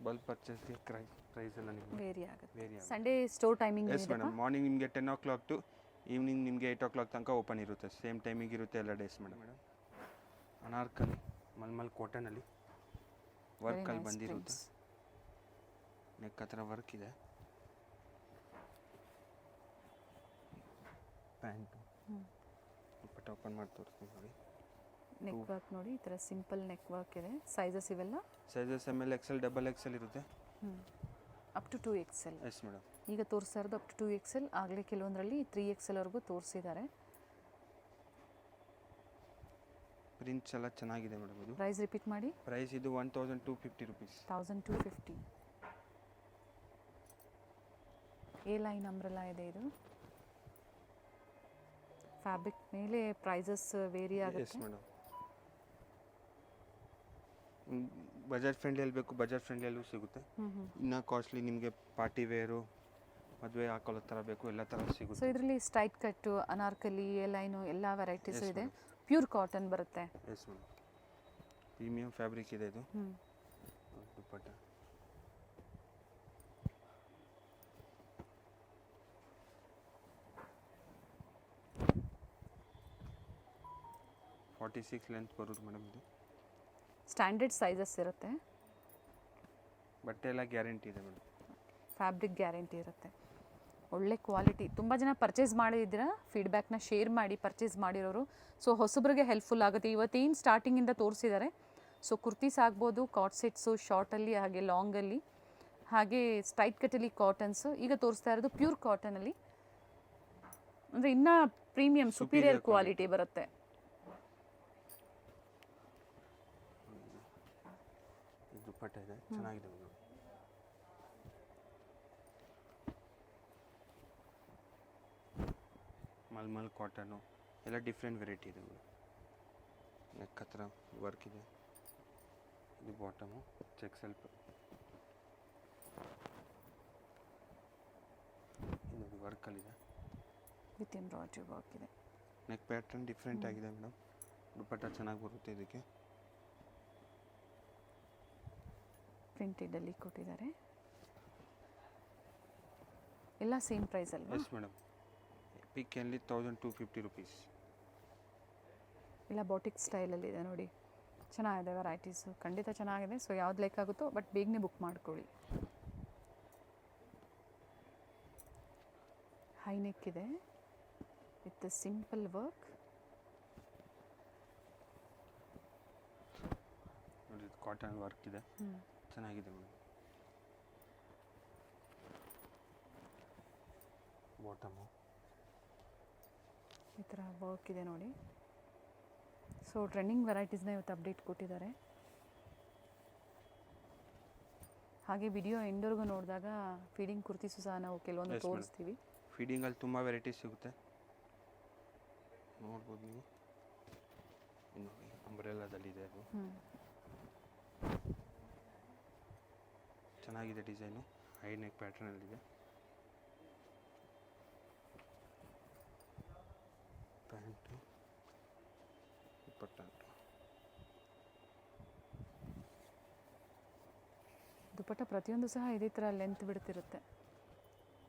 ಬಲ್ಕ್ ಪರ್ಚೇಸ್ಗೆ ಪ್ರೈಸ್ ಎಲ್ಲ ನಿಮಗೆ ವೇರಿ ಆಗುತ್ತೆ. ವೇರಿ ಆಗುತ್ತೆ. Sunday store timing yes madam, morning ನಿಮಗೆ 10 o'clock ಟು ಈವ್ನಿಂಗ್ ನಿಮಗೆ 8 o'clock ತನಕ ಓಪನ್ ಇರುತ್ತೆ. ಸೇಮ್ ಟೈಮಿಂಗ್ ಇರುತ್ತೆ ಎಲ್ಲ ಡೇಸ್ ಮೇಡಮ್. ಅನಾರ್ಕಲಿ ಮಲ್ಮಲ್ ಕಾಟನಲ್ಲಿ ವರ್ಕಲ್ಲಿ ಬಂದಿರುತ್ತೆ. ನೆಕ್ ಹತ್ರ ವರ್ಕ್ ಇದೆ. ಪ್ಯಾಂಟು ಬಟ್ ಓಪನ್ ಮಾಡಿ ತೋರಿಸ್ತೀನಿ ನೋಡಿ. ನೆಕ್ ವರ್ಕ್ ನೋಡಿ, ಈ ಥರ ಸಿಂಪಲ್ ನೆಕ್ ವರ್ಕ್ ಇದೆ. ಸೈಜಸ್ ಇವೆಲ್ಲ ಸೈಜಸ್ ML XL XXL ಇರುತ್ತೆ. Up to 2XL. Yes madam, ಈಗ ತೋರಿಸ್ತಾ ಇರೋದು ಅಪ್ ಟು 2XL. ಆಗಲೇ ಕೆಲವೊಂದರಲ್ಲಿ 3XL ವರೆಗೂ ತೋರಿಸಿದ್ದಾರೆ. ಪ್ರಿಂಟ್ಸ್ ಎಲ್ಲ ಚೆನ್ನಾಗಿದೆ ಮೇಡಮ್. ಇದು ಪ್ರೈಸ್ ರಿಪೀಟ್ ಮಾಡಿ. ಪ್ರೈಸ್ ಇದು 1250 rupees. 1250. ಎ ಲೈನ್ ಅಂಬ್ರೆಲಾ ಇದೆ ಇದು. ಫ್ಯಾಬ್ರಿಕ್ ಮೇಲೆ ಪ್ರೈಸಸ್ ವೇರಿ ಎಸ್ ಆಗುತ್ತೆ. ಮೇಡಮ್, ಬಜೆಟ್ ಫ್ರೆಂಡ್ಲಿಯಲ್ಲಿ ಬೇಕು, ಬಜೆಟ್ ಫ್ರೆಂಡ್ಲಿಯಲ್ಲೂ ಸಿಗುತ್ತೆ. ಇನ್ನು ಕಾಸ್ಟ್ಲಿ ನಿಮಗೆ ಪಾರ್ಟಿ ವೇರು, ಮದುವೆ ಹಾಕೊಳ್ಳೋ ಥರ ಬೇಕು, ಎಲ್ಲ ಥರ ಸೊ ಸಿಗುತ್ತೆ. ಇದರಲ್ಲಿ ಸ್ಟ್ರೈಟ್ ಕಟ್ಟು, ಅನಾರ್ಕಲಿ, ಎ ಲೈನು ಎಲ್ಲ ವೆರೈಟೀಸು Yes, ಇದೆ. madam. ಪ್ಯೂರ್ ಕಾಟನ್ ಬರುತ್ತೆ. ಎಸ್ ಮೇಡಮ್, ಪ್ರೀಮಿಯಂ ಫ್ಯಾಬ್ರಿಕ್ ಇದೆ ಇದು. ದುಪ್ಪಟ್ಟ 46 ಲೆಂತ್ ಬರುತ್ತೆ ಮೇಡಮ್. ಇದು ಸ್ಟ್ಯಾಂಡರ್ಡ್ ಸೈಜಸ್ ಇರುತ್ತೆ. ಬಟ್ಟೆ ಎಲ್ಲ ಗ್ಯಾರಂಟಿ ಇದೆ ಮೇಡಮ್. ಫ್ಯಾಬ್ರಿಕ್ ಗ್ಯಾರಂಟಿ ಇರುತ್ತೆ. ಒಳ್ಳೆ ಕ್ವಾಲಿಟಿ. ತುಂಬ ಜನ ಪರ್ಚೇಸ್ ಮಾಡಿದ್ದೀರಾ, ಫೀಡ್ಬ್ಯಾಕ್ನ ಶೇರ್ ಮಾಡಿ ಪರ್ಚೇಸ್ ಮಾಡಿರೋರು. ಸೊ ಹೊಸಬ್ರಿಗೆ ಹೆಲ್ಪ್ಫುಲ್ ಆಗುತ್ತೆ. ಇವತ್ತೇನು ಸ್ಟಾರ್ಟಿಂಗಿಂದ ತೋರಿಸಿದ್ದಾರೆ. ಸೊ ಕುರ್ತೀಸ್ ಆಗ್ಬೋದು, ಕಾಟ್ ಸೆಟ್ಸು, ಶಾರ್ಟಲ್ಲಿ, ಹಾಗೆ ಲಾಂಗಲ್ಲಿ, ಹಾಗೆ ಸ್ಟ್ರೈಟ್ ಕಟ್ಟಲ್ಲಿ ಕಾಟನ್ಸು. ಈಗ ತೋರಿಸ್ತಾ ಇರೋದು ಪ್ಯೂರ್ ಕಾಟನಲ್ಲಿ, ಅಂದರೆ ಇನ್ನೂ ಪ್ರೀಮಿಯಂ ಸುಪೀರಿಯರ್ ಕ್ವಾಲಿಟಿ ಬರುತ್ತೆ. ದುಪ್ಪಟ್ಟ ಇದೆ, ಚೆನ್ನಾಗಿದೆ ಮೇಡಮ್. ಮಲ್ಮಲ್ ಕಾಟನು ಎಲ್ಲ ಡಿಫ್ರೆಂಟ್ ವೆರೈಟಿ ಇದೆ ಮೇಡಮ್. ನೆಕ್ ಹತ್ರ ವರ್ಕ್ ಇದೆ. ಇದು ಬಾಟಮು ಚೆಕ್ ಸ್ವಲ್ಪ. ಇದು ವರ್ಕಲ್ಲಿದೆ, ವಿತ್ ಎಂಬ್ರಾಯ್ಡ್ರಿ ವರ್ಕ್ ಇದೆ. ನೆಕ್ ಪ್ಯಾಟ್ರನ್ ಡಿಫ್ರೆಂಟ್ ಆಗಿದೆ ಮೇಡಮ್. ದುಪ್ಪಟ್ಟ ಚೆನ್ನಾಗಿ ಬರುತ್ತೆ ಇದಕ್ಕೆ. ಪ್ರಿಂಟೆಡಲ್ಲಿ ಕೊಟ್ಟಿದ್ದಾರೆ. ಎಲ್ಲ ಸೇಮ್ ಪ್ರೈಸ್ ಅಲ್ವಾ? ಎಸ್ ಮೇಡಮ್, ಪಿಕ್ಕಲ್ಲಿ 1250 rupees. ಇಲ್ಲ ಬಾಟಿಕ್ ಸ್ಟೈಲಲ್ಲಿ ಇದೆ ನೋಡಿ. ಚೆನ್ನಾಗಿದೆ ವೆರೈಟೀಸು, ಖಂಡಿತ ಚೆನ್ನಾಗಿದೆ. ಸೊ ಯಾವ್ದು ಲೈಕ್ ಆಗುತ್ತೋ ಬಟ್ ಬೇಗನೆ ಬುಕ್ ಮಾಡ್ಕೊಳ್ಳಿ. ಹೈ ನೆಕ್ ಇದೆ ವಿತ್ ಸಿಂಪಲ್ ವರ್ಕ್. ನೋಡಿ ಕಾಟನ್ ವರ್ಕ್ ಇದೆ, ಚೆನ್ನಾಗಿದೆ ಮೇಡಮ್. ಬಾಟಮು ಈ ಥರ ವರ್ಕ್ ಇದೆ ನೋಡಿ. ಸೊ ಟ್ರೆಂಡಿಂಗ್ ವೆರೈಟೀಸ್ನ ಇವತ್ತು ಅಪ್ಡೇಟ್ ಕೊಟ್ಟಿದ್ದಾರೆ. ಹಾಗೆ ವಿಡಿಯೋ ಎಂಡ್ವರೆಗೂ ನೋಡಿದಾಗ ಫೀಡಿಂಗ್ ಕುರ್ತೀಸು ಸಹ ನಾವು ಕೆಲವೊಂದು ತೋರಿಸ್ತೀವಿ. ಫೀಡಿಂಗಲ್ಲಿ ತುಂಬ ವೆರೈಟೀಸ್ ಸಿಗುತ್ತೆ. ನೋಡ್ಬೋದು ನೀವು. ನೋಡಿ ಅಂಬ್ರೆಲಾದಲ್ಲಿದೆ ಅದು. ಚೆನ್ನಾಗಿದೆ ಡಿಸೈನು, ಹೈ ನೆಕ್ ಪ್ಯಾಟರ್ನಲ್ಲಿದೆ. ಪ್ಯಾಂಟು ದುಪಟ್ಟ. ದುಪಟ್ಟ ಪ್ರತಿಯೊಂದು ಸಹ ಇದೇ ಥರ ಲೆಂತ್ ಬಿಡ್ತಿರುತ್ತೆ.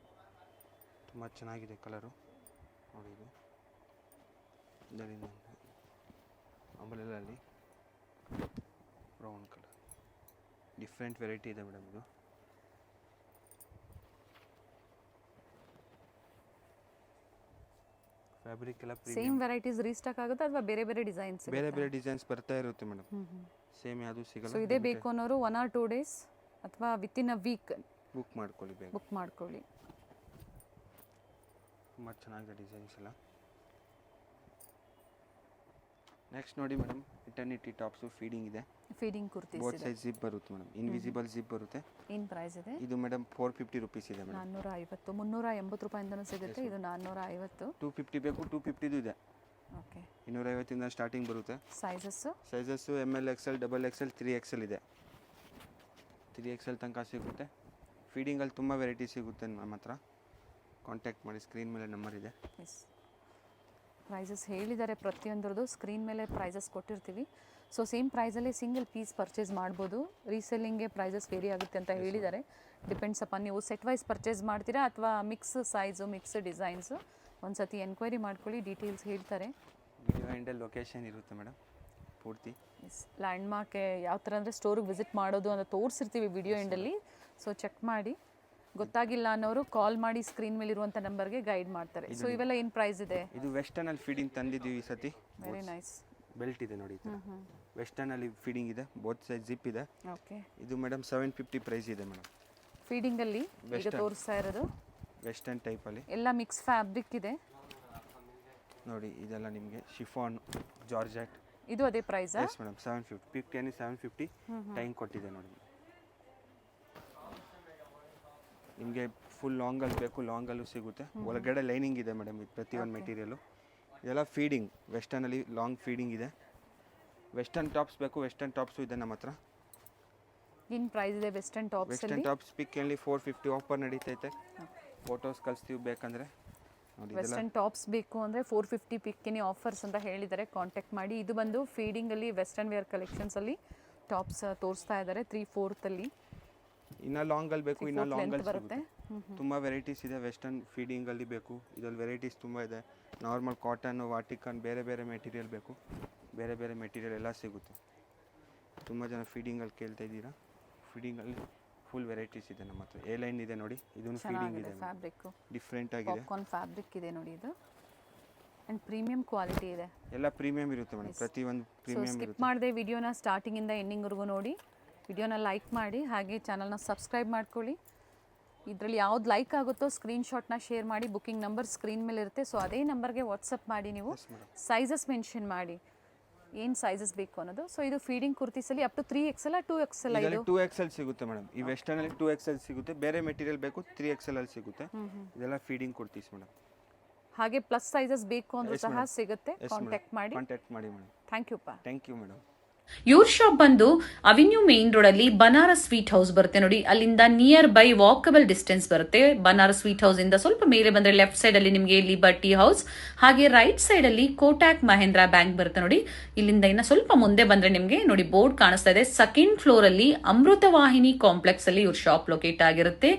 ತುಂಬ ಚೆನ್ನಾಗಿದೆ ಕಲರು ನೋಡಿ. ಇದು ಇದರಿಂದ ಅಂಬ್ರೆಲಲ್ಲಿ ಬ್ರೌನ್ ಕಲರ್, ಡಿಫ್ರೆಂಟ್ ವೆರೈಟಿ ಇದೆ ಮೇಡಮ್. ಇದು ಫ್ಯಾಬ್ರಿಕ್ ಎಲ್ಲ ಸೇಮ್ ವೆರೈಟೀಸ್ ರೀಸ್ಟಾಕ್ ಆಗುತ್ತೆ ಅಥವಾ ಬೇರೆ ಬೇರೆ ಡಿಸೈನ್ಸ್? ಬೇರೆ ಬೇರೆ ಡಿಸೈನ್ಸ್ ಬರ್ತಾ ಇರುತ್ತೆ ಮೇಡಮ್, ಸೇಮ್ ಯಾವುದು ಸಿಗಲ್ಲ. ಸೊ ಇದೇ ಬೇಕು ಅನ್ನೋರು 1 or 2 days ಅಥವಾ ವಿತಿನ್ ಅ ವೀಕ್ ಬುಕ್ ಮಾಡ್ಕೊಳ್ಳಿ, ಬೇಗ ಬುಕ್ ಮಾಡ್ಕೊಳ್ಳಿ. ತುಂಬ ಚೆನ್ನಾಗಿದೆ ಡಿಸೈನ್ಸ್ ಎಲ್ಲ. ನೆಕ್ಸ್ಟ್ ನೋಡಿ ಮೇಡಮ್, ಇಟರ್ನಿಟಿ ಟಾಪ್ಸು ಫೀಡಿಂಗ್ ಇದೆ. ಫೀಡಿಂಗ್ ಕುರ್ತೀಸ್ ಬೋತ್ ಇದೆ. ಸೈಜ್ ಜಿಪ್ ಬರುತ್ತೆ ಮೇಡಮ್, ಇನ್ವಿಸಿಬಲ್ ಜಿಪ್ ಬರುತ್ತೆ. ಏನು ಪ್ರೈಸ್ ಇದೆ? ಇದು ಮೇಡಮ್ 450 ರುಪೀಸ್ ಇದೆ ಮೇಡಮ್. 450, 380 ರೂಪಾಯಿಂದನೂ ಸಿಗುತ್ತೆ. ಇದು 450. 250 ಬೇಕು, 250 ಇದೆ. ಓಕೆ, 250 ಸ್ಟಾರ್ಟಿಂಗ್ ಬರುತ್ತೆ. Sizes ML XL XXL 3XL ಇದೆ. 3XL ತನಕ ಸಿಗುತ್ತೆ. ಫೀಡಿಂಗಲ್ಲಿ ತುಂಬ ವೆರೈಟಿ ಸಿಗುತ್ತೆ ನಮ್ಮ ಹತ್ರ. ಕಾಂಟ್ಯಾಕ್ಟ್ ಮಾಡಿ, ಸ್ಕ್ರೀನ್ ಮೇಲೆ ನಂಬರ್ ಇದೆ. ಎಸ್, ಪ್ರೈಸಸ್ ಹೇಳಿದ್ದಾರೆ ಪ್ರತಿಯೊಂದ್ರದ್ದು, ಸ್ಕ್ರೀನ್ ಮೇಲೆ ಪ್ರೈಸಸ್ ಕೊಟ್ಟಿರ್ತೀವಿ. ಸೊ ಸೇಮ್ ಪ್ರೈಸಲ್ಲಿ ಸಿಂಗಲ್ ಪೀಸ್ ಪರ್ಚೇಸ್ ಮಾಡ್ಬೋದು. ರೀಸೆಲ್ಲಿಂಗ್ಗೆ ಪ್ರೈಸಸ್ ವೇರಿ ಆಗುತ್ತೆ ಅಂತ ಹೇಳಿದ್ದಾರೆ. ಡಿಪೆಂಡ್ಸ್ ಅಪಾನ್ ನೀವು ಸೆಟ್ ವೈಸ್ ಪರ್ಚೇಸ್ ಮಾಡ್ತೀರಾ ಅಥವಾ ಮಿಕ್ಸ್ ಸೈಜು, ಮಿಕ್ಸ್ ಡಿಸೈನ್ಸು. ಒಂದು ಸತಿ ಎನ್ಕ್ವೈರಿ ಮಾಡ್ಕೊಳ್ಳಿ, ಡೀಟೇಲ್ಸ್ ಹೇಳ್ತಾರೆ. ವಿಡಿಯೋ ಎಂಡಲ್ಲಿ ಲೊಕೇಶನ್ ಇರುತ್ತೆ ಮೇಡಮ್ ಪೂರ್ತಿ. ಎಸ್, ಲ್ಯಾಂಡ್ಮಾರ್ಕ್ ಯಾವ ಥರ ಅಂದರೆ ಸ್ಟೋರಿಗೆ ವಿಸಿಟ್ ಮಾಡೋದು ಅಂತ ತೋರಿಸಿರ್ತೀವಿ ವಿಡಿಯೋ ಎಂಡಲ್ಲಿ. ಸೊ ಚೆಕ್ ಮಾಡಿ. ಗೊತ್ತಾಗಿಲ್ಲ ಅನ್ನೋರು ಕಾಲ್ ಮಾಡಿ ಸ್ಕ್ರೀನ್ ಮೇಲೆ ಇರುವಂಥ ನಂಬರ್ಗೆ ಗೈಡ್ ಮಾಡ್ತಾರೆ. ಸೊ ಇವೆಲ್ಲ ಏನು ಪ್ರೈಸ್ ಇದೆ? ಇದು ವೆಸ್ಟರ್ನಲ್ಲಿ ಫೀಡಿಂಗ್ ತಂದಿದ್ದೀವಿ ಈ ಸತಿ. Very nice. ಬೆಲ್ಟ್ ಇದೆ ನೋಡಿ, ವೆಸ್ಟರ್ನಲ್ಲಿ ಫೀಡಿಂಗ್ ಇದೆ, ಬೋತ್ ಸೈಜ್ ಜಿಪ್ ಇದೆ. ಓಕೆ, ಇದು ಮೇಡಮ್ 750 ಪ್ರೈಸ್ ಇದೆ ಮೇಡಮ್. ಫೀಡಿಂಗಲ್ಲಿ ಈಗ ತೋರಿಸ್ತಾ ಇರೋದು ವೆಸ್ಟರ್ನ್ ಟೈಪಲ್ಲಿ ಎಲ್ಲ ಮಿಕ್ಸ್ ಫ್ಯಾಬ್ರಿಕ್ ಇದೆ ನೋಡಿ. ಇದೆಲ್ಲ ನಿಮಗೆ ಶಿಫಾನ್ ಜಾರ್ಜೆಟ್. ಇದು ಅದೇ ಪ್ರೈಸ್? Yes madam, 750. ಪಿಕ್ 750 ಟೈಮ್ ಕೊಟ್ಟಿದೆ ನೋಡಿ. ನಿಮಗೆ ಫುಲ್ ಲಾಂಗಲ್ಲಿ ಬೇಕು, ಲಾಂಗಲ್ಲೂ ಸಿಗುತ್ತೆ. ಒಳಗಡೆ ಲೈನಿಂಗ್ ಇದೆ ಮೇಡಮ್. ಇದು ಪ್ರತಿಯೊಂದು ಮೆಟೀರಿಯಲು. ಇದೆಲ್ಲ ಫೀಡಿಂಗ್, ವೆಸ್ಟರ್ನಲ್ಲಿ ಲಾಂಗ್ ಫೀಡಿಂಗ್ ಇದೆ. ವೆಸ್ಟರ್ನ್ ಟಾಪ್ಸ್ ಬೇಕು, ವೆಸ್ಟರ್ನ್ ಟಾಪ್ಸು ಇದೆ ನಮ್ಮ ಹತ್ರ. ಏನು ಪ್ರೈಸ್ ಇದೆ ವೆಸ್ಟರ್ನ್ ಟಾಪ್ಸ್? ವೆಸ್ಟರ್ನ್ ಟಾಪ್ಸ್ ಪಿಕ್ಕಲ್ಲಿ 450 ಆಫರ್ ನಡೀತೈತೆ. ಫೋಟೋಸ್ ಕಳಿಸ್ತೀವಿ ಬೇಕಂದರೆ ನೋಡಿ. ವೆಸ್ಟರ್ನ್ ಟಾಪ್ಸ್ ಬೇಕು ಅಂದರೆ 450 ಪಿಕ್ಕಿನಿ ಆಫರ್ಸ್ ಅಂತ ಹೇಳಿದ್ದಾರೆ, ಕಾಂಟ್ಯಾಕ್ಟ್ ಮಾಡಿ. ಇದು ಬಂದು ಫೀಡಿಂಗಲ್ಲಿ ವೆಸ್ಟರ್ನ್ ವೇರ್ ಕಲೆಕ್ಷನ್ಸಲ್ಲಿ ಟಾಪ್ಸ್ ತೋರಿಸ್ತಾ ಇದ್ದಾರೆ 3/4 ಇನ್ನು ಲಾಂಗಲ್ಲಿ ಬೇಕು, ಇನ್ನು ಲಾಂಗಲ್ಲಿ ಬರುತ್ತೆ. ತುಂಬ ವೆರೈಟೀಸ್ ಇದೆ. ವೆಸ್ಟರ್ನ್ ಫೀಡಿಂಗಲ್ಲಿ ಬೇಕು, ಇದರಲ್ಲಿ ವೆರೈಟೀಸ್ ತುಂಬ ಇದೆ. ನಾರ್ಮಲ್ ಕಾಟನ್ನು, ವಾಟಿಕನ್, ಬೇರೆ ಬೇರೆ ಮೆಟೀರಿಯಲ್ ಬೇಕು, ಬೇರೆ ಬೇರೆ ಮೆಟೀರಿಯಲ್ ಎಲ್ಲ ಸಿಗುತ್ತೆ. ತುಂಬ ಜನ ಫೀಡಿಂಗಲ್ಲಿ ಕೇಳ್ತಾ ಇದ್ದೀರಾ. ಫೀಡಿಂಗಲ್ಲಿ ಫುಲ್ ವೆರೈಟೀಸ್ ಇದೆ ನಮ್ಮ ಹತ್ರ. ಎ ಲೈನ್ ಇದೆ ನೋಡಿ, ಇದನ್ನು ಫೀಡಿಂಗ್ ಇದೆ, ಫ್ಯಾಬ್ರಿಕ್ ಡಿಫ್ರೆಂಟ್ ಆಗಿದೆ. ಪಾಪ್ಕಾರ್ನ್ ಫ್ಯಾಬ್ರಿಕ್ ಇದೆ ನೋಡಿ ಇದು, ಆ್ಯಂಡ್ ಪ್ರೀಮಿಯಂ ಕ್ವಾಲಿಟಿ ಇದೆ. ಎಲ್ಲ ಪ್ರೀಮಿಯಂ ಇರುತ್ತೆ ಮೇಡಮ್, ಪ್ರತಿಯೊಂದು ಪ್ರೀಮಿಯಂ ಸ್ಕಿಪ್ ಮಾಡದೆ ವಿಡಿಯೋನ ಸ್ಟಾರ್ಟಿಂಗಿಂದ ಎಂಡಿಂಗ್ವರೆಗೂ ನೋಡಿ. ವಿಡಿಯೋನ ಲೈಕ್ ಮಾಡಿ, ಹಾಗೆ ಚಾನಲ್ನ ಸಬ್ಸ್ಕ್ರೈಬ್ ಮಾಡ್ಕೊಳ್ಳಿ. ಇದರಲ್ಲಿ ಯಾವ್ದು ಲೈಕ್ ಆಗುತ್ತೋ ಸ್ಕ್ರೀನ್ಶಾಟ್ನ ಶೇರ್ ಮಾಡಿ. ಬುಕ್ಕಿಂಗ್ ನಂಬರ್ ಸ್ಕ್ರೀನ್ ಮೇಲೆ ಇರುತ್ತೆ. ಸೊ ಅದೇ ನಂಬರ್ಗೆ ವಾಟ್ಸಪ್ ಮಾಡಿ, ನೀವು ಸೈಜಸ್ ಮೆನ್ಷನ್ ಮಾಡಿ ಏನು ಸೈಜಸ್ ಬೇಕು ಅನ್ನೋದು. ಸೊ ಇದು feeding ಕುರ್ತೀಸಲ್ಲಿ up to 3XL 2XL? ಇದು 2XL ಸಿಗುತ್ತೆ ಮೇಡಮ್. ಈ ವೆಸ್ಟರ್ನಲ್ಲಿ 2XL ಸಿಗುತ್ತೆ. ಬೇರೆ ಮೆಟೀರಿಯಲ್ ಬೇಕು 3XL ಅಲ್ಲಿ ಸಿಗುತ್ತೆ. ಇದೆಲ್ಲ ಫೀಡಿಂಗ್ ಕುರ್ತೀಸ್ ಮೇಡಮ್. ಹಾಗೆ ಪ್ಲಸ್ ಸೈಜಸ್ ಬೇಕು ಅಂದ್ರೂ ಸಹ ಸಿಗುತ್ತೆ. ಕಾಂಟ್ಯಾಕ್ಟ್ ಮಾಡಿ ಮೇಡಮ್. ಥ್ಯಾಂಕ್ ಯು ಪಾ. Thank you madam. ಇವ್ರ ಶಾಪ್ ಬಂದು ಅವೆನ್ಯೂ ಮೇನ್ ರೋಡ್ ಅಲ್ಲಿ ಬನಾರಸ್ ಸ್ವೀಟ್ ಹೌಸ್ ಬರುತ್ತೆ ನೋಡಿ. ಅಲ್ಲಿಂದ ನಿಯರ್ ಬೈ ವಾಕಬಲ್ ಡಿಸ್ಟೆನ್ಸ್ ಬರುತ್ತೆ. ಬನಾರಸ್ ಸ್ವೀಟ್ ಹೌಸ್ ಇಂದ ಸ್ವಲ್ಪ ಮೇಲೆ ಬಂದ್ರೆ ಲೆಫ್ಟ್ ಸೈಡ್ ಅಲ್ಲಿ ನಿಮಗೆ ಲಿಬರ್ಟಿ ಹೌಸ್, ಹಾಗೆ ರೈಟ್ ಸೈಡ್ ಅಲ್ಲಿ ಕೋಟಾಕ್ ಮಹೇಂದ್ರ ಬ್ಯಾಂಕ್ ಬರುತ್ತೆ ನೋಡಿ. ಇಲ್ಲಿಂದ ಇನ್ನ ಸ್ವಲ್ಪ ಮುಂದೆ ಬಂದ್ರೆ ನಿಮಗೆ ನೋಡಿ ಬೋರ್ಡ್ ಕಾಣಿಸ್ತಾ ಇದೆ. ಸೆಕೆಂಡ್ ಫ್ಲೋರ್ ಅಲ್ಲಿ ಅಮೃತವಾಹಿನಿ ಕಾಂಪ್ಲೆಕ್ಸ್ ಅಲ್ಲಿ ಇವ್ರ ಶಾಪ್ ಲೊಕೇಟ್ ಆಗಿರುತ್ತೆ.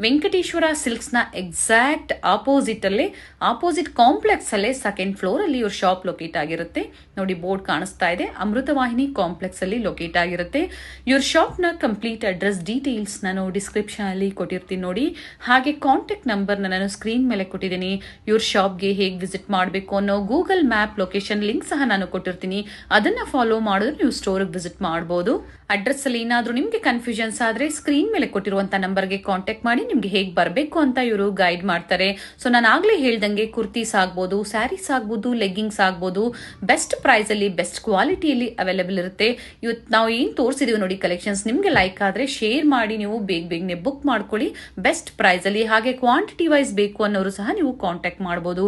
ವೆಂಕಟೇಶ್ವರ ಸಿಲ್ಕ್ಸ್ ನ ಎಕ್ಸಾಕ್ಟ್ ಆಪೋಸಿಟ್ ಕಾಂಪ್ಲೆಕ್ಸ್ ಅಲ್ಲೇ ಸೆಕೆಂಡ್ ಫ್ಲೋರ್ ಅಲ್ಲಿ ಇವ್ರ ಶಾಪ್ ಲೊಕೇಟ್ ಆಗಿರುತ್ತೆ ನೋಡಿ. ಬೋರ್ಡ್ ಕಾಣಿಸ್ತಾ ಇದೆ, ಅಮೃತವಾಹಿನಿ ಕಾಂಪ್ಲೆಕ್ಸ್ ಅಲ್ಲಿ ಲೊಕೇಟ್ ಆಗಿರುತ್ತೆ. ಇವ್ರ ಶಾಪ್ ನ ಕಂಪ್ಲೀಟ್ ಅಡ್ರೆಸ್ ಡೀಟೇಲ್ಸ್ ನಾನು ಡಿಸ್ಕ್ರಿಪ್ಷನ್ ಅಲ್ಲಿ ಕೊಟ್ಟಿರ್ತೀನಿ ನೋಡಿ. ಹಾಗೆ ಕಾಂಟ್ಯಾಕ್ಟ್ ನಂಬರ್ ನಾನು ಸ್ಕ್ರೀನ್ ಮೇಲೆ ಕೊಟ್ಟಿದ್ದೀನಿ. ಇವ್ರ ಶಾಪ್ಗೆ ಹೇಗೆ ವಿಸಿಟ್ ಮಾಡಬೇಕು ಅನ್ನೋ ಗೂಗಲ್ ಮ್ಯಾಪ್ ಲೊಕೇಶನ್ ಲಿಂಕ್ ಸಹ ನಾನು ಕೊಟ್ಟಿರ್ತೀನಿ. ಅದನ್ನ ಫಾಲೋ ಮಾಡಿದ್ರೆ ನೀವು ಸ್ಟೋರ್ಗೆ ವಿಸಿಟ್ ಮಾಡಬಹುದು. ಅಡ್ರೆಸ್ ಅಲ್ಲಿ ಏನಾದ್ರೂ ನಿಮ್ಗೆ ಕನ್ಫ್ಯೂಷನ್ಸ್ ಆದ್ರೆ ಸ್ಕ್ರೀನ್ ಮೇಲೆ ಕೊಟ್ಟಿರುವಂತ ನಂಬರ್ಗೆ ಕಾಂಟ್ಯಾಕ್ಟ್ ಮಾಡಿ ನಿಮ್ಗೆ ಹೇಗೆ ಬರಬೇಕು ಅಂತ ಇವರು ಗೈಡ್ ಮಾಡ್ತಾರೆ. ಸೊ ನಾನು ಆಗ್ಲೇ ಹೇಳ್ದಂಗೆ ಕುರ್ತೀಸ್ ಆಗ್ಬೋದು, ಸ್ಯಾರೀಸ್ ಆಗ್ಬೋದು, ಲೆಗ್ಗಿಂಗ್ಸ್ ಆಗ್ಬೋದು, ಬೆಸ್ಟ್ ಪ್ರೈಸ್ ಅಲ್ಲಿ ಬೆಸ್ಟ್ ಕ್ವಾಲಿಟಿಯಲ್ಲಿ ಅವೈಲೇಬಲ್ ಇರುತ್ತೆ. ಇವತ್ತು ನಾವು ಏನ್ ತೋರಿಸಿದೀವಿ ನೋಡಿ ಕಲೆಕ್ಷನ್ಸ್, ನಿಮ್ಗೆ ಲೈಕ್ ಆದ್ರೆ ಶೇರ್ ಮಾಡಿ, ನೀವು ಬೇಗನೆ ಬುಕ್ ಮಾಡ್ಕೊಳ್ಳಿ ಬೆಸ್ಟ್ ಪ್ರೈಸ್ ಅಲ್ಲಿ. ಹಾಗೆ ಕ್ವಾಂಟಿಟಿ ವೈಸ್ ಬೇಕು ಅನ್ನೋರು ಸಹ ನೀವು ಕಾಂಟ್ಯಾಕ್ಟ್ ಮಾಡಬಹುದು.